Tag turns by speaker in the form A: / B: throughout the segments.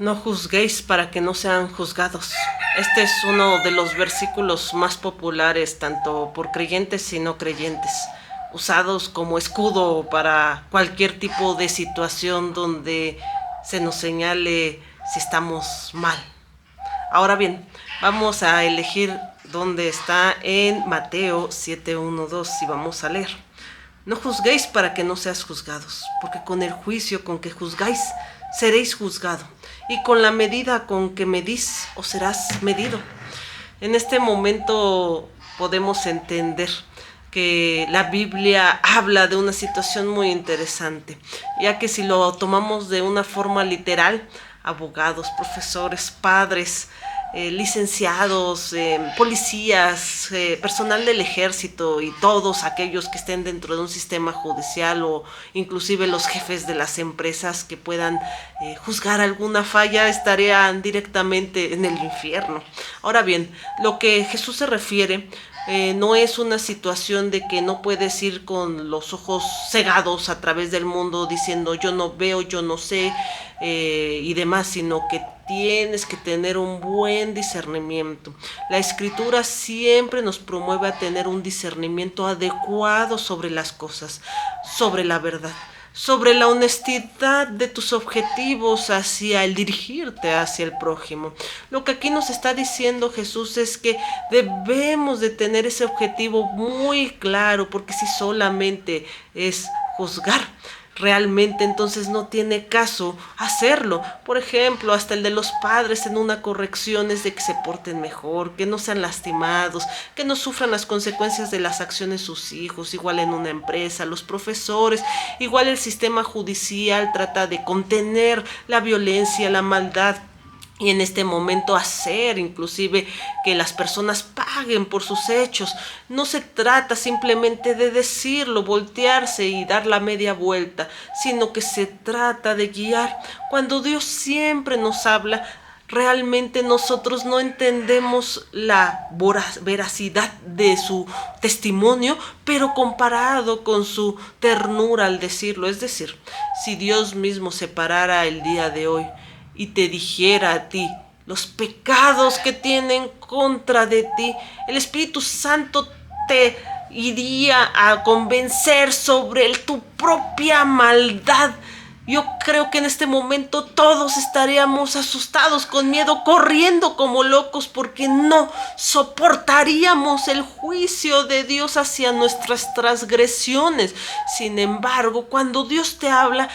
A: No juzguéis para que no sean juzgados. Este es uno de los versículos más populares tanto por creyentes y no creyentes, usados como escudo para cualquier tipo de situación donde se nos señale si estamos mal. Ahora bien, vamos a elegir dónde está en Mateo 7:1-2 y vamos a leer. No juzguéis para que no seas juzgados, porque con el juicio con que juzgáis seréis juzgado, y con la medida con que medís os serás medido. En este momento podemos entender que la Biblia habla de una situación muy interesante, ya que si lo tomamos de una forma literal, abogados, profesores, padres, licenciados, policías, personal del ejército y todos aquellos que estén dentro de un sistema judicial o inclusive los jefes de las empresas que puedan juzgar alguna falla estarían directamente en el infierno. Ahora bien, lo que Jesús se refiere no es una situación de que no puedes ir con los ojos cegados a través del mundo diciendo yo no veo, yo no sé y demás, sino que tienes que tener un buen discernimiento. La escritura siempre nos promueve a tener un discernimiento adecuado sobre las cosas, sobre la verdad, sobre la honestidad de tus objetivos hacia el dirigirte hacia el prójimo. Lo que aquí nos está diciendo Jesús es que debemos de tener ese objetivo muy claro, porque si solamente es juzgar, realmente entonces no tiene caso hacerlo. Por ejemplo, hasta el de los padres en una corrección es de que se porten mejor, que no sean lastimados, que no sufran las consecuencias de las acciones de sus hijos. Igual en una empresa, los profesores, igual el sistema judicial trata de contener la violencia, la maldad, y en este momento hacer inclusive que las personas paguen por sus hechos. No se trata simplemente de decirlo, voltearse y dar la media vuelta, sino que se trata de guiar. Cuando Dios siempre nos habla, realmente nosotros no entendemos la veracidad de su testimonio, pero comparado con su ternura al decirlo. Es decir, si Dios mismo se parara el día de hoy y te dijera a ti los pecados que tienen contra de ti, el Espíritu Santo te iría a convencer sobre tu propia maldad. Yo creo que en este momento todos estaríamos asustados, con miedo, corriendo como locos, porque no soportaríamos el juicio de Dios hacia nuestras transgresiones. Sin embargo, cuando Dios te habla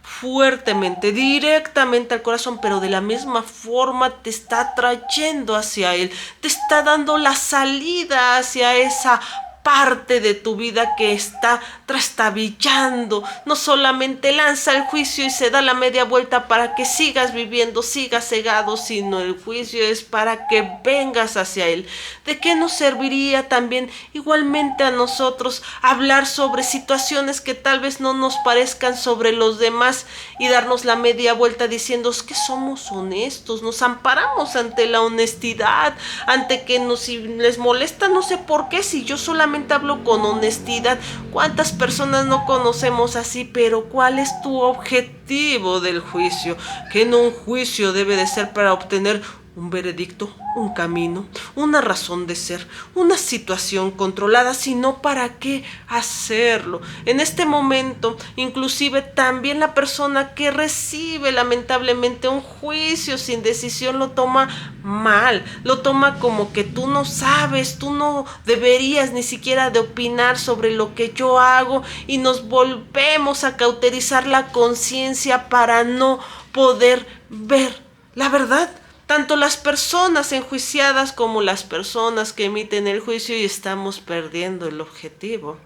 A: fuertemente, directamente al corazón, pero de la misma forma te está trayendo hacia Él, te está dando la salida hacia esa parte de tu vida que está trastabillando. No solamente lanza el juicio y se da la media vuelta para que sigas viviendo, sigas cegado, sino el juicio es para que vengas hacia Él. ¿De qué nos serviría también igualmente a nosotros hablar sobre situaciones que tal vez no nos parezcan sobre los demás y darnos la media vuelta diciendo que somos honestos, nos amparamos ante la honestidad, ante que si les molesta no sé por qué, si yo solamente hablo con honestidad? ¿Cuántas personas no conocemos así? Pero ¿cuál es tu objetivo del juicio? Que no un juicio debe de ser para obtener un veredicto, un camino, una razón de ser, una situación controlada, sino para qué hacerlo. En este momento, inclusive también la persona que recibe lamentablemente un juicio sin decisión lo toma mal, lo toma como que tú no sabes, tú no deberías ni siquiera de opinar sobre lo que yo hago, y nos volvemos a cauterizar la conciencia para no poder ver la verdad. Tanto las personas enjuiciadas como las personas que emiten el juicio, y estamos perdiendo el objetivo.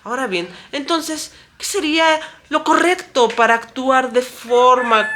A: Ahora bien, entonces, ¿qué sería lo correcto para actuar de forma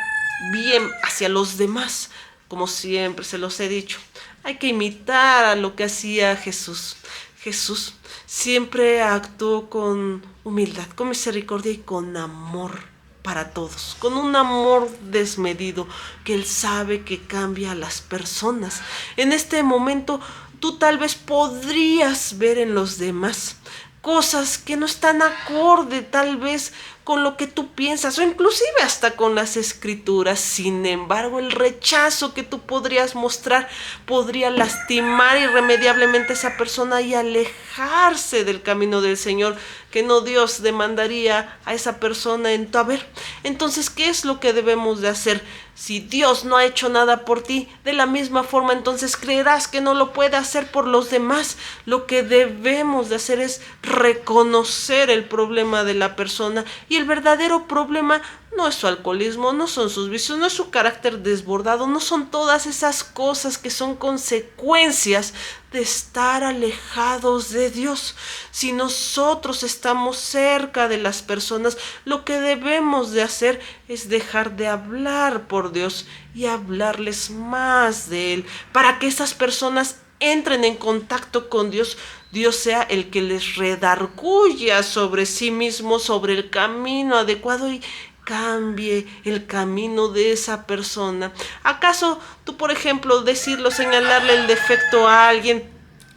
A: bien hacia los demás? Como siempre se los he dicho, hay que imitar a lo que hacía Jesús. Jesús siempre actuó con humildad, con misericordia y con amor para todos, con un amor desmedido que Él sabe que cambia a las personas. En este momento tú tal vez podrías ver en los demás cosas que no están acorde tal vez con lo que tú piensas o inclusive hasta con las escrituras. Sin embargo, el rechazo que tú podrías mostrar podría lastimar irremediablemente a esa persona y alejarse del camino del Señor, que no Dios demandaría a esa persona en tu haber. Entonces, ¿qué es lo que debemos de hacer? Si Dios no ha hecho nada por ti, de la misma forma entonces creerás que no lo puede hacer por los demás. Lo que debemos de hacer es reconocer el problema de la persona, y el verdadero problema no es su alcoholismo, no son sus vicios, no es su carácter desbordado, no son todas esas cosas que son consecuencias de estar alejados de Dios. Si nosotros estamos cerca de las personas, lo que debemos de hacer es dejar de hablar por Dios y hablarles más de Él, para que esas personas entren en contacto con Dios. Dios sea el que les redarguya sobre sí mismo, sobre el camino adecuado, y cambie el camino de esa persona. ¿Acaso tú, por ejemplo, decirlo, señalarle el defecto a alguien,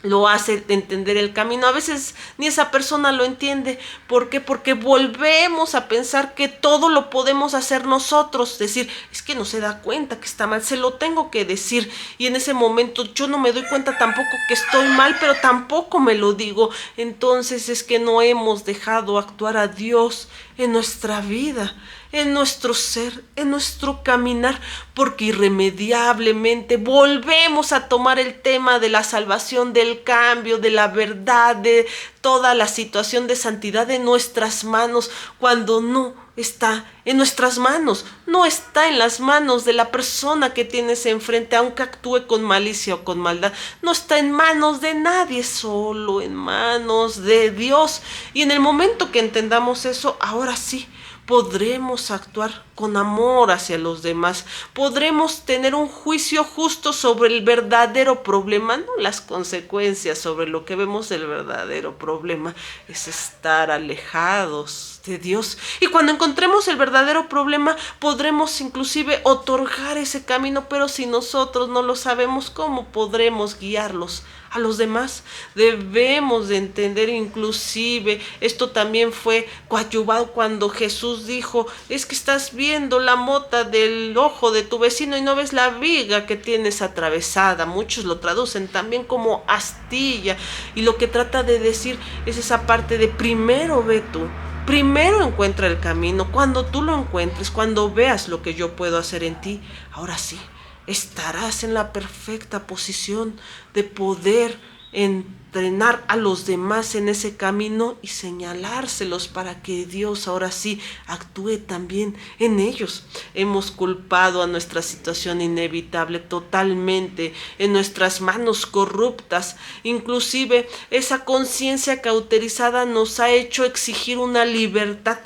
A: lo hace entender el camino? A veces ni esa persona lo entiende. ¿Por qué? Porque volvemos a pensar que todo lo podemos hacer nosotros. Decir, es que no se da cuenta que está mal, se lo tengo que decir. Y en ese momento yo no me doy cuenta tampoco que estoy mal, pero tampoco me lo digo. Entonces es que no hemos dejado actuar a Dios en nuestra vida, en nuestro ser, en nuestro caminar, porque irremediablemente volvemos a tomar el tema de la salvación, del cambio, de la verdad, de toda la situación de santidad en nuestras manos, cuando no está en nuestras manos, no está en las manos de la persona que tienes enfrente, aunque actúe con malicia o con maldad. No está en manos de nadie, solo en manos de Dios. Y en el momento que entendamos eso, ahora sí podremos actuar con amor hacia los demás, podremos tener un juicio justo sobre el verdadero problema, no las consecuencias. Sobre lo que vemos, el verdadero problema es estar alejados de Dios, y cuando encontremos el verdadero problema podremos inclusive otorgar ese camino, pero si nosotros no lo sabemos, ¿cómo podremos guiarlos a los demás? Debemos de entender, inclusive esto también fue coadyuvado cuando Jesús dijo, es que estás viendo la mota del ojo de tu vecino y no ves la viga que tienes atravesada. Muchos lo traducen también como astilla, y lo que trata de decir es esa parte de primero ve tú, primero encuentra el camino. Cuando tú lo encuentres, cuando veas lo que yo puedo hacer en ti, ahora sí estarás en la perfecta posición de poder entrenar a los demás en ese camino y señalárselos para que Dios ahora sí actúe también en ellos. Hemos culpado a nuestra situación inevitable totalmente en nuestras manos corruptas. Inclusive esa conciencia cauterizada nos ha hecho exigir una libertad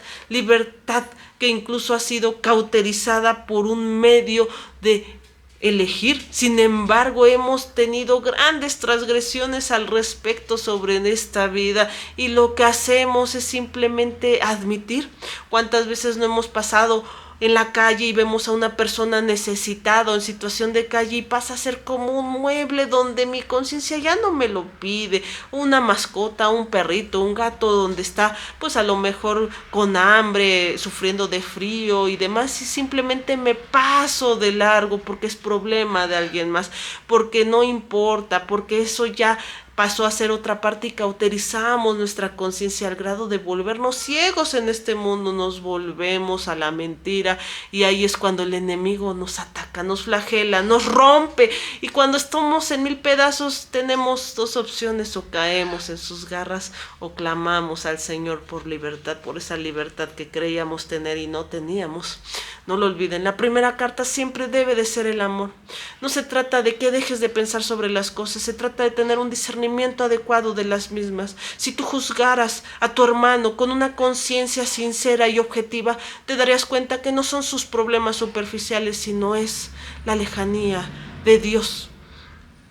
A: que incluso ha sido cauterizada por un medio de elegir. Sin embargo, hemos tenido grandes transgresiones al respecto sobre esta vida, y lo que hacemos es simplemente admitir. ¿Cuántas veces no hemos pasado en la calle y vemos a una persona necesitada o en situación de calle y pasa a ser como un mueble donde mi conciencia ya no me lo pide? Una mascota, un perrito, un gato donde está pues a lo mejor con hambre, sufriendo de frío y demás, y simplemente me paso de largo porque es problema de alguien más, porque no importa, porque eso ya pasó a ser otra parte, y cauterizamos nuestra conciencia al grado de volvernos ciegos en este mundo. Nos volvemos a la mentira, y ahí es cuando el enemigo nos ataca, nos flagela, nos rompe, y cuando estamos en mil pedazos tenemos dos opciones: o caemos en sus garras o clamamos al Señor por libertad, por esa libertad que creíamos tener y no teníamos. No lo olviden, la primera carta siempre debe de ser el amor. No se trata de que dejes de pensar sobre las cosas, se trata de tener un discernimiento adecuado de las mismas. Si tú juzgaras a tu hermano con una conciencia sincera y objetiva, te darías cuenta que no son sus problemas superficiales, sino es la lejanía de Dios,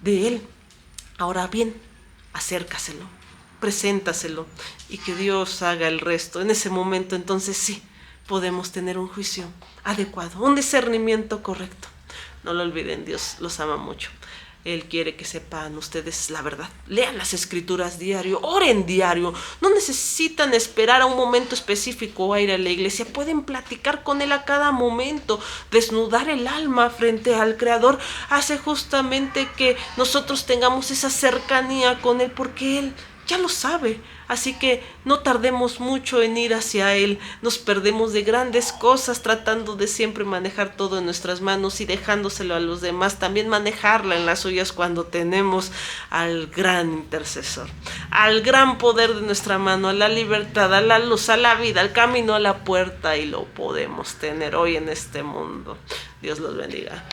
A: de Él. Ahora bien, acércaselo, preséntaselo, y que Dios haga el resto. En ese momento entonces sí podemos tener un juicio adecuado, un discernimiento correcto. No lo olviden, Dios los ama mucho. Él quiere que sepan ustedes la verdad. Lean las escrituras diario, oren diario. No necesitan esperar a un momento específico a ir a la iglesia. Pueden platicar con Él a cada momento. Desnudar el alma frente al Creador hace justamente que nosotros tengamos esa cercanía con Él, porque Él ya lo sabe. Así que no tardemos mucho en ir hacia Él. Nos perdemos de grandes cosas tratando de siempre manejar todo en nuestras manos y dejándoselo a los demás. También manejarla en las suyas cuando tenemos al gran intercesor, al gran poder de nuestra mano, a la libertad, a la luz, a la vida, al camino, a la puerta, y lo podemos tener hoy en este mundo. Dios los bendiga.